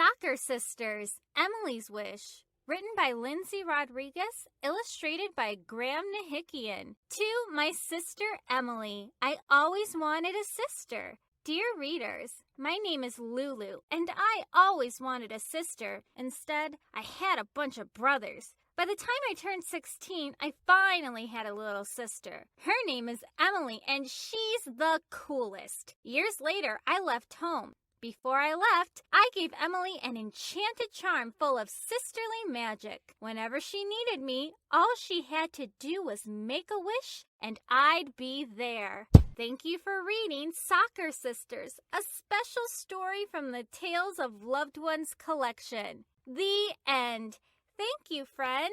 Soccer Sisters, Emily's Wish. Written by Lindsey Rodriguez, illustrated by Graham Nahikian. To my sister Emily, I always wanted a sister. Dear readers, my name is Lulu, and I always wanted a sister. Instead, I had a bunch of brothers. By the time I turned 16, I finally had a little sister. Her name is Emily, and she's the coolest. Years later, I left home. Before I left, I gave Emily an enchanted charm full of sisterly magic. Whenever she needed me, all she had to do was make a wish, and I'd be there. Thank you for reading Soccer Sisters, a special story from the Tales of Loved Ones collection. The end. Thank you, friend.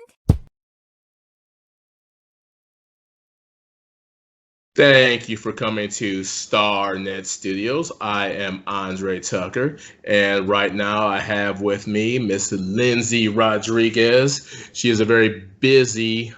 Thank you for coming to StarNet Studios. I am Andre Tucker, and right now I have with me Miss Lindsey Rodriguez. She is a very busy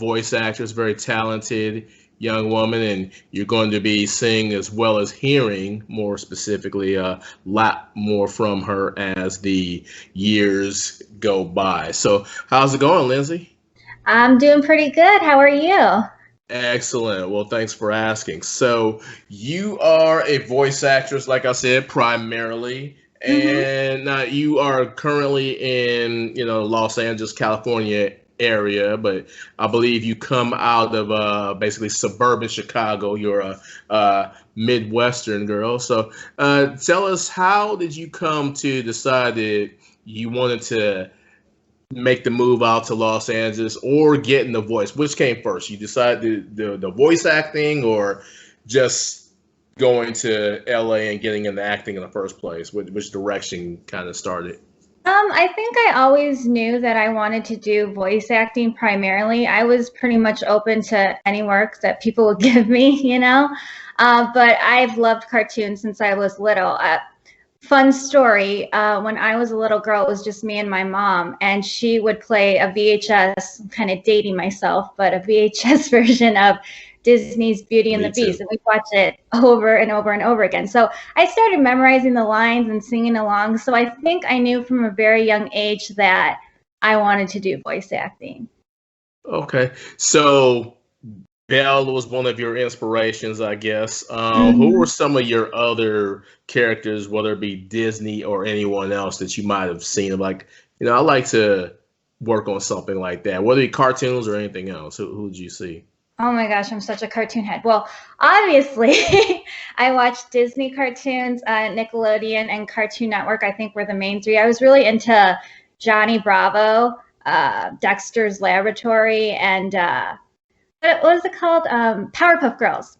voice actress, very talented young woman, and you're going to be seeing as well as hearing, more specifically, a lot more from her as the years go by. So how's it going, Lindsey? I'm doing pretty good. How are you? Excellent. Well, thanks for asking. So you are a voice actress, like I said, primarily, and you are currently in, Los Angeles, California area, but I believe you come out of basically suburban Chicago. You're a Midwestern girl. So tell us, how did you come to decide that you wanted to make the move out to Los Angeles or get in the voice? Which came first? You decided the voice acting, or just going to LA and getting into acting in the first place? Which direction kind of started? I think I always knew that I wanted to do voice acting primarily. I was pretty much open to any work that people would give me, but I've loved cartoons since I was little. Fun story, when I was a little girl, it was just me and my mom, and she would play a VHS, I'm kind of dating myself, but a VHS version of Disney's Beauty and the Beast, and we'd watch it over and over and over again. So I started memorizing the lines and singing along, so I think I knew from a very young age that I wanted to do voice acting. Okay, so Belle was one of your inspirations, I guess. Who were some of your other characters, whether it be Disney or anyone else that you might have seen? Like, I like to work on something like that, whether it be cartoons or anything else. Who did you see? Oh my gosh, I'm such a cartoon head. Well, obviously, I watched Disney cartoons, Nickelodeon, and Cartoon Network, I think, were the main three. I was really into Johnny Bravo, Dexter's Laboratory, and what was it called? Powerpuff Girls.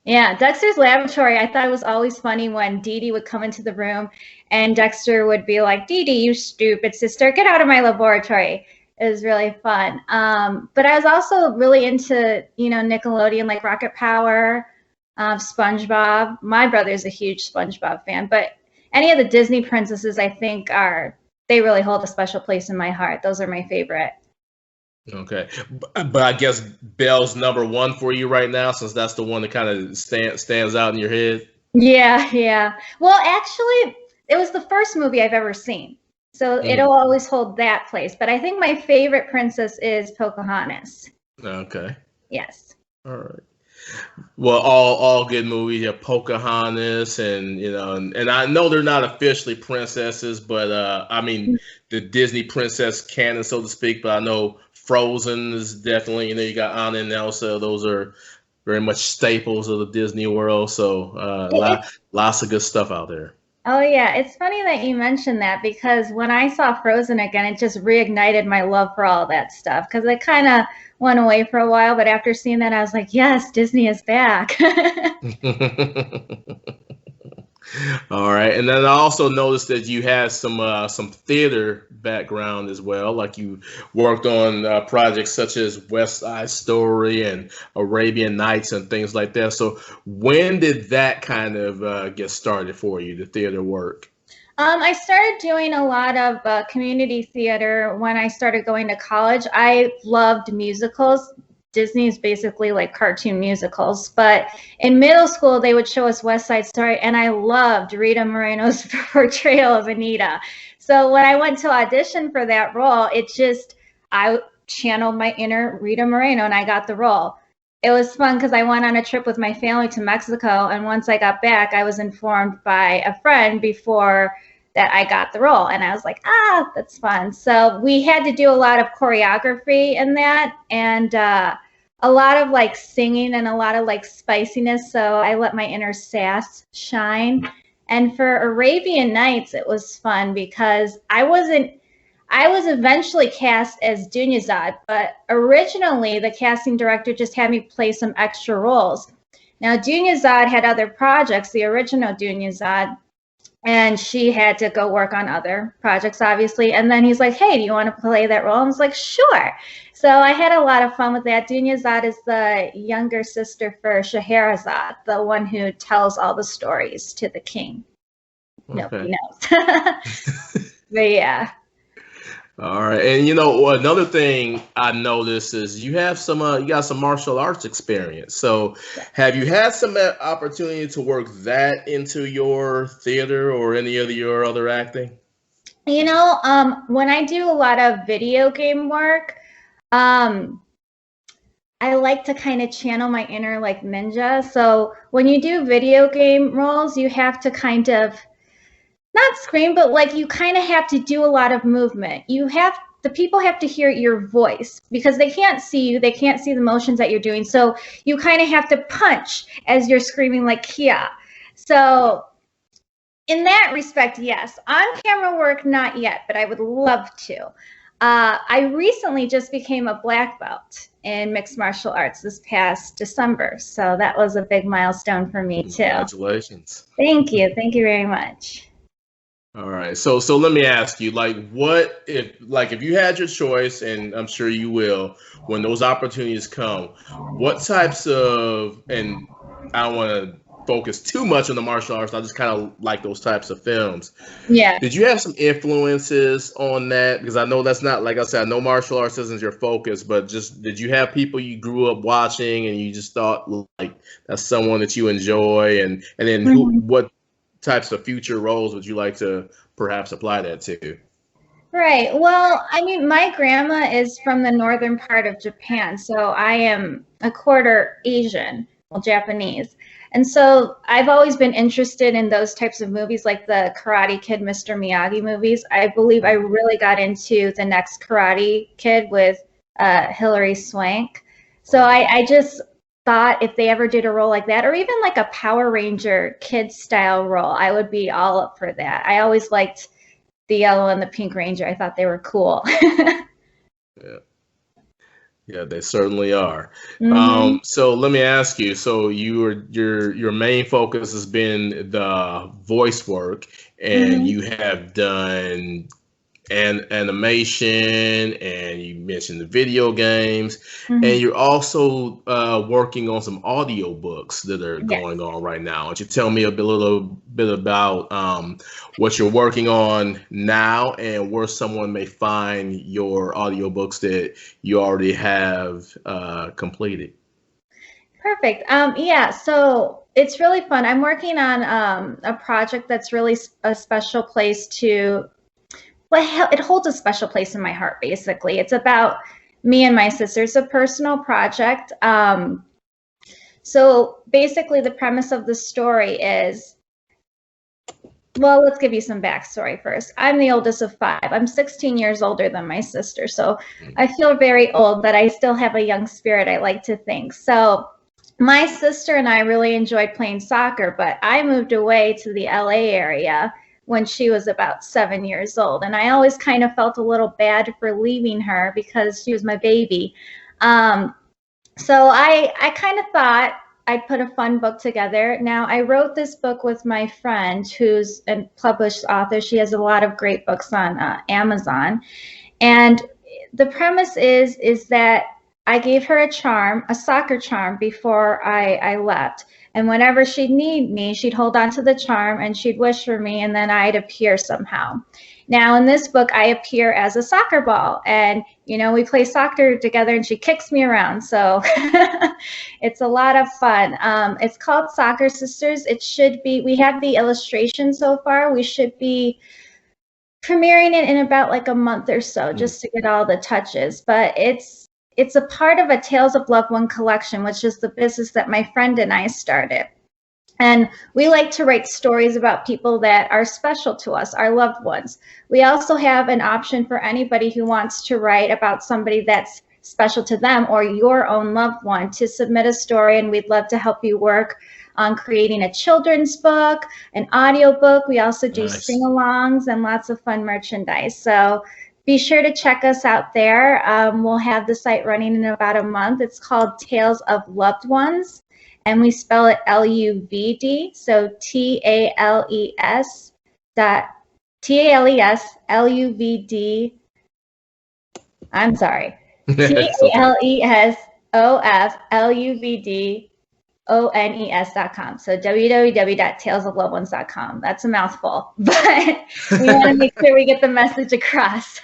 Yeah, Dexter's Laboratory, I thought it was always funny when Dee Dee would come into the room and Dexter would be like, Dee Dee, you stupid sister, get out of my laboratory. It was really fun. But I was also really into, Nickelodeon, like Rocket Power, SpongeBob. My brother's a huge SpongeBob fan, but any of the Disney princesses, I think, they really hold a special place in my heart. Those are my favorite. Okay, but I guess Belle's number one for you right now, since that's the one that kind of stands out in your head. Yeah. Well, actually, it was the first movie I've ever seen, so it'll always hold that place. But I think my favorite princess is Pocahontas. Okay. Yes. All right. Well, all good movies. Yeah, Pocahontas, and and I know they're not officially princesses, but I mean the Disney princess canon, so to speak. But I know Frozen is definitely, you got Anna and Elsa. Those are very much staples of the Disney world. So lots of good stuff out there. Oh yeah, it's funny that you mentioned that, because when I saw Frozen again, it just reignited my love for all that stuff, because I kind of went away for a while, but after seeing that, I was like, yes, Disney is back. All right, and then I also noticed that you had some theater background as well. Like, you worked on projects such as West Side Story and Arabian Nights and things like that. So when did that kind of get started for you, the theater work? I started doing a lot of community theater when I started going to college. I loved musicals. Disney is basically like cartoon musicals. But in middle school, they would show us West Side Story, and I loved Rita Moreno's portrayal of Anita. So when I went to audition for that role, I channeled my inner Rita Moreno, and I got the role. It was fun because I went on a trip with my family to Mexico, and once I got back, I was informed by a friend before that I got the role, and I was like, that's fun. So we had to do a lot of choreography in that, and a lot of like singing and a lot of like spiciness. So I let my inner sass shine. And for Arabian Nights, it was fun because I was eventually cast as Dunyazad, but originally the casting director just had me play some extra roles. Now, Dunyazad had other projects, the original Dunyazad, and she had to go work on other projects, obviously. And then he's like, hey, do you want to play that role? I was like, sure. So I had a lot of fun with that. Dunyazad is the younger sister for Scheherazade, the one who tells all the stories to the king. Okay. Nobody knows. But yeah. All right, and you know another thing I noticed is you got some martial arts experience. So, have you had some opportunity to work that into your theater or any of your other acting? You know, when I do a lot of video game work, I like to kind of channel my inner like ninja. So when you do video game roles, you have to kind of not scream, but like you kind of have to do a lot of movement. The people have to hear your voice because they can't see you. They can't see the motions that you're doing. So you kind of have to punch as you're screaming like Kia. So in that respect, yes. On camera work, not yet, but I would love to. I recently just became a black belt in mixed martial arts this past December. So that was a big milestone for me too. Congratulations. Thank you. Thank you very much. All right. So let me ask you, if you had your choice, and I'm sure you will, when those opportunities come, what types of, and I don't want to focus too much on the martial arts, I just kind of like those types of films. Yeah. Did you have some influences on that? Because I know that's not, like I said, I know martial arts isn't your focus, but just did you have people you grew up watching and you just thought like that's someone that you enjoy, and then what types of future roles would you like to perhaps apply that to? Right. Well, I mean, my grandma is from the northern part of Japan, so I am a quarter Asian, well, Japanese. And so I've always been interested in those types of movies, like the Karate Kid, Mr. Miyagi movies. I believe I really got into the next Karate Kid with Hilary Swank. So I just thought if they ever did a role like that, or even like a Power Ranger kid style role, I would be all up for that. I always liked the yellow and the pink ranger. I thought they were cool. Yeah, they certainly are. So let me ask you, so your main focus has been the voice work, and you have done animation, and you mentioned the video games, and you're also working on some audio books that are going on right now. Why don't you tell me a little bit about what you're working on now and where someone may find your audiobooks that you already have completed? Perfect. Yeah, so it's really fun. I'm working on a project that's really a special place to, well, it holds a special place in my heart, basically. It's about me and my sister. It's a personal project. So basically the premise of the story is, well, let's give you some backstory first. I'm the oldest of 5. I'm 16 years older than my sister, so I feel very old, but I still have a young spirit, I like to think. So my sister and I really enjoyed playing soccer, but I moved away to the LA area when she was about 7 years old. And I always kind of felt a little bad for leaving her because she was my baby. So I kind of thought I'd put a fun book together. Now, I wrote this book with my friend who's a published author. She has a lot of great books on Amazon. And the premise is that I gave her a charm, a soccer charm, before I left. And whenever she'd need me, she'd hold on to the charm and she'd wish for me, and then I'd appear somehow. Now, in this book, I appear as a soccer ball, and we play soccer together, and she kicks me around. So it's a lot of fun. It's called Soccer Sisters. It should be. We have the illustration so far. We should be premiering it in about like a month or so, just to get all the touches. But it's a part of a Tales of Loved One collection, which is the business that my friend and I started. And we like to write stories about people that are special to us, our loved ones. We also have an option for anybody who wants to write about somebody that's special to them or your own loved one to submit a story, and we'd love to help you work on creating a children's book, an audio book. We also do sing-alongs and lots of fun merchandise. So be sure to check us out there. We'll have the site running in about a month. It's called Tales of Loved Ones, and we spell it L-U-V-D, so T-A-L-E-S-L-U-V-D. I'm sorry. TALESOFLUVDONES.com. So www.talesoflovedones.com. That's a mouthful, but we want to make sure we get the message across.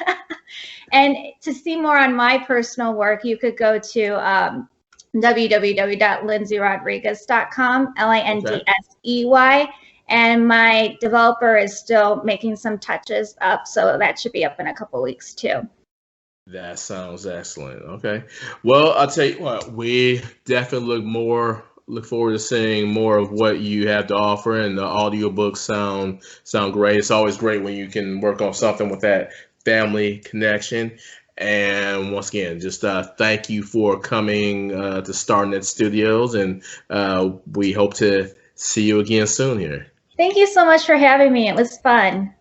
And to see more on my personal work, you could go to www.lindseyrodriguez.com, Lindsey. And my developer is still making some touches up, so that should be up in a couple weeks too. That sounds excellent. Okay. Well, I'll tell you what, we definitely look forward to seeing more of what you have to offer, and the audiobooks sound great. It's always great when you can work on something with that family connection. And once again, just thank you for coming to StarNet Studios, and we hope to see you again soon here. Thank you so much for having me. It was fun.